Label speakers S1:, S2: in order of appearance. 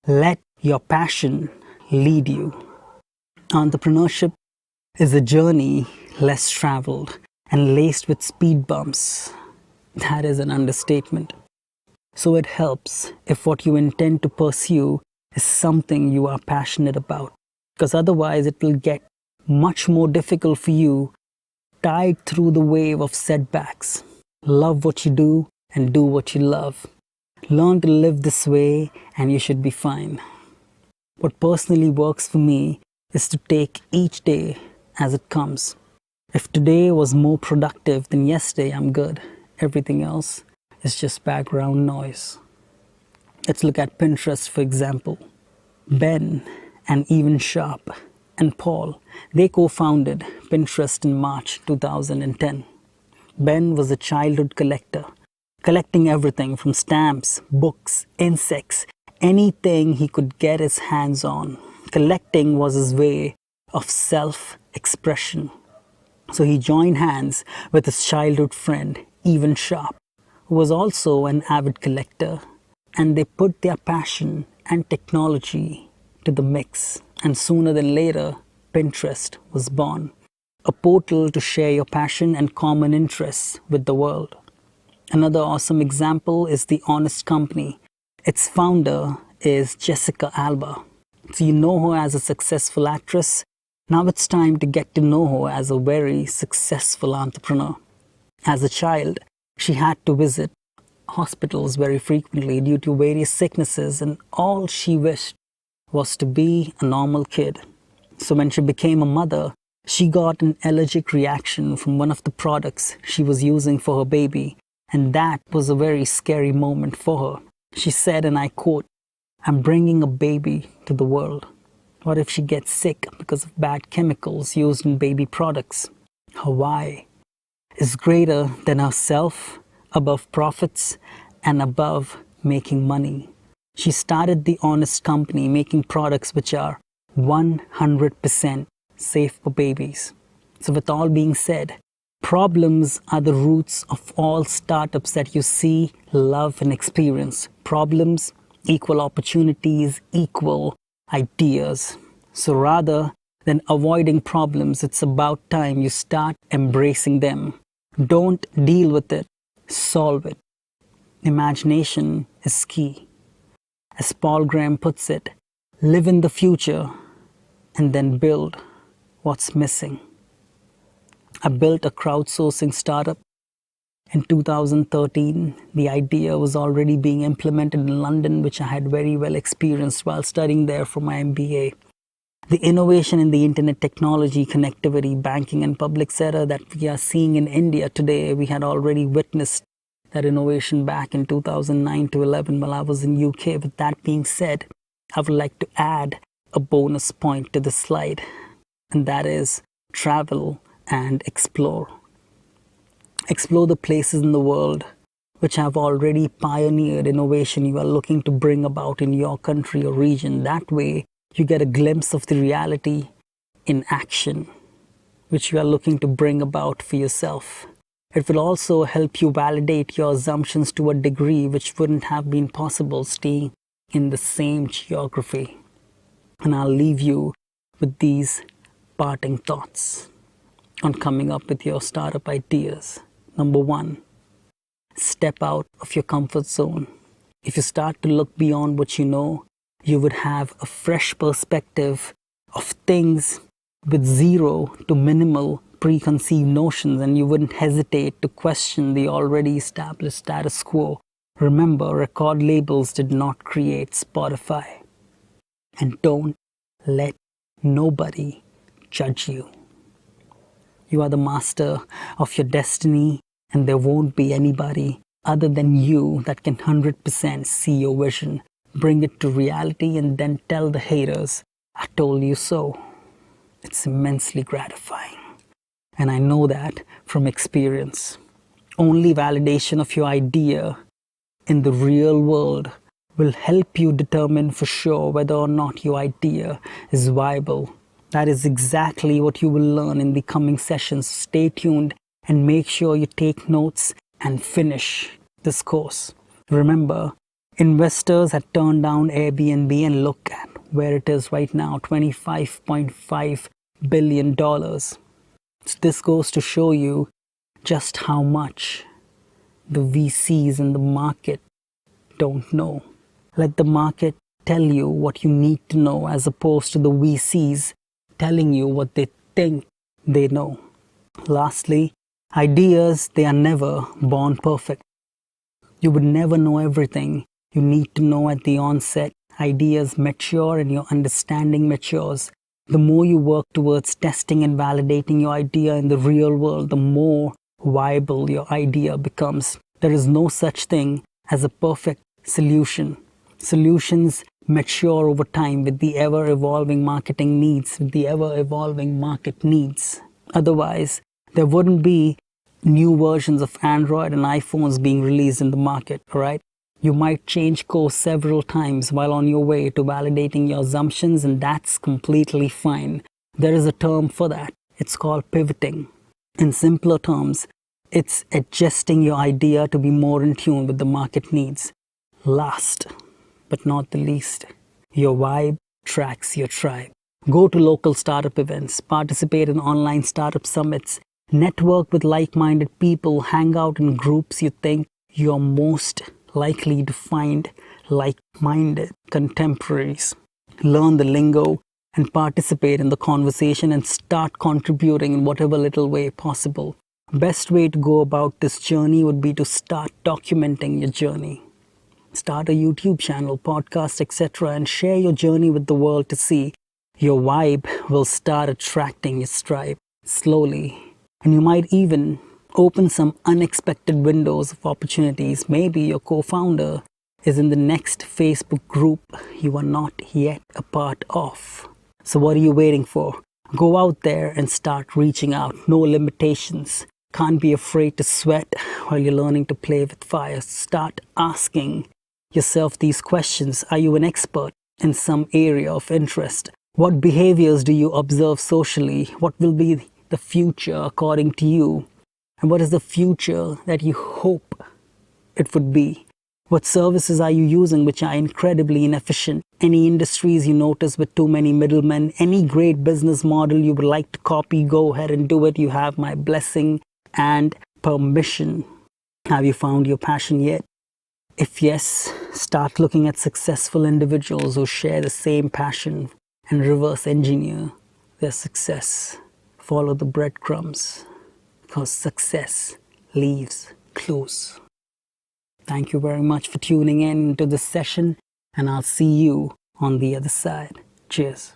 S1: Let your passion lead you. Entrepreneurship is a journey less traveled and laced with speed bumps. That is an understatement. So it helps if what you intend to pursue is something you are passionate about, because otherwise it will get much more difficult for you, tide through the wave of setbacks. Love what you do and do what you love. Learn to live this way and you should be fine. What personally works for me is to take each day as it comes. If today was more productive than yesterday, I'm good. Everything else is just background noise. Let's look at Pinterest, for example. Ben and Evan Sharp and Paul, they co-founded Pinterest in March 2010. Ben was a childhood collector, collecting everything from stamps, books, insects, anything he could get his hands on. Collecting was his way of self-expression. So he joined hands with his childhood friend, Evan Sharp, who was also an avid collector, and they put their passion and technology to the mix. And sooner than later, Pinterest was born, a portal to share your passion and common interests with the world. Another awesome example is The Honest Company. Its founder is Jessica Alba. So you know her as a successful actress. Now it's time to get to know her as a very successful entrepreneur. As a child, she had to visit hospitals very frequently due to various sicknesses, and all she wished was to be a normal kid. So when she became a mother, she got an allergic reaction from one of the products she was using for her baby, and that was a very scary moment for her. She said, and I quote, "I'm bringing a baby to the world. What if she gets sick because of bad chemicals used in baby products?" Her why is greater than herself, above profits, and above making money. She started The Honest Company, making products which are 100% safe for babies. So with all being said, problems are the roots of all startups that you see, love, and experience. Problems equal opportunities, equal ideas. So rather than avoiding problems, it's about time you start embracing them. Don't deal with it, solve it. Imagination is key. As Paul Graham puts it, live in the future and then build what's missing. I built a crowdsourcing startup in 2013. The idea was already being implemented in London, which I had very well experienced while studying there for my MBA. The innovation in the internet technology, connectivity, banking, and public sector that we are seeing in India today, we had already witnessed that innovation back in 2009 to 11 while I was in UK. With that being said, I would like to add a bonus point to the slide, and that is travel and explore. Explore the places in the world which have already pioneered innovation you are looking to bring about in your country or region. That way, you get a glimpse of the reality in action, which you are looking to bring about for yourself. It will also help you validate your assumptions to a degree which wouldn't have been possible staying in the same geography. And I'll leave you with these parting thoughts on coming up with your startup ideas. Number one, step out of your comfort zone. If you start to look beyond what you know, you would have a fresh perspective of things with zero to minimal preconceived notions, and you wouldn't hesitate to question the already established status quo. Remember, record labels did not create Spotify. And don't let nobody judge you. You are the master of your destiny, and there won't be anybody other than you that can 100% see your vision, bring it to reality, and then tell the haters, "I told you so." It's immensely gratifying. And I know that from experience. Only validation of your idea in the real world will help you determine for sure whether or not your idea is viable. That is exactly what you will learn in the coming sessions. Stay tuned and make sure you take notes and finish this course. Remember, Investors had turned down Airbnb, and look at where it is right now, $25.5 billion. So this goes to show you just how much the VCs in the market don't know. Let the market tell you what you need to know, as opposed to the VCs telling you what they think they know. Lastly, ideas, they are never born perfect. You would never know everything you need to know at the onset. Ideas mature and your understanding matures. The more you work towards testing and validating your idea in the real world, the more viable your idea becomes. There is no such thing as a perfect solution. Solutions mature over time with the ever-evolving marketing needs, with the ever-evolving market needs. Otherwise, there wouldn't be new versions of Android and iPhones being released in the market, right? You might change course several times while on your way to validating your assumptions, and that's completely fine. There is a term for that. It's called pivoting. In simpler terms, it's adjusting your idea to be more in tune with the market needs. Last but not the least, your vibe tracks your tribe. Go to local startup events, participate in online startup summits, network with like-minded people, hang out in groups you think you're most likely to find like-minded contemporaries. Learn the lingo and participate in the conversation, and start contributing in whatever little way possible. Best way to go about this journey would be to start documenting your journey. Start a YouTube channel, podcast, etc., and share your journey with the world to see. Your vibe will start attracting your tribe slowly. And you might even open some unexpected windows of opportunities. Maybe your co-founder is in the next Facebook group you are not yet a part of. So what are you waiting for? Go out there and start reaching out. No limitations. Can't be afraid to sweat while you're learning to play with fire. Start asking yourself these questions. Are you an expert in some area of interest? What behaviors do you observe socially? What will be the future according to you? And what is the future that you hope it would be? What services are you using which are incredibly inefficient? Any industries you notice with too many middlemen? Any great business model you would like to copy? Go ahead and do it. You have my blessing and permission. Have you found your passion yet? If yes, start looking at successful individuals who share the same passion and reverse engineer their success. Follow the breadcrumbs, because success leaves clues. Thank you very much for tuning in to this session, and I'll see you on the other side. Cheers.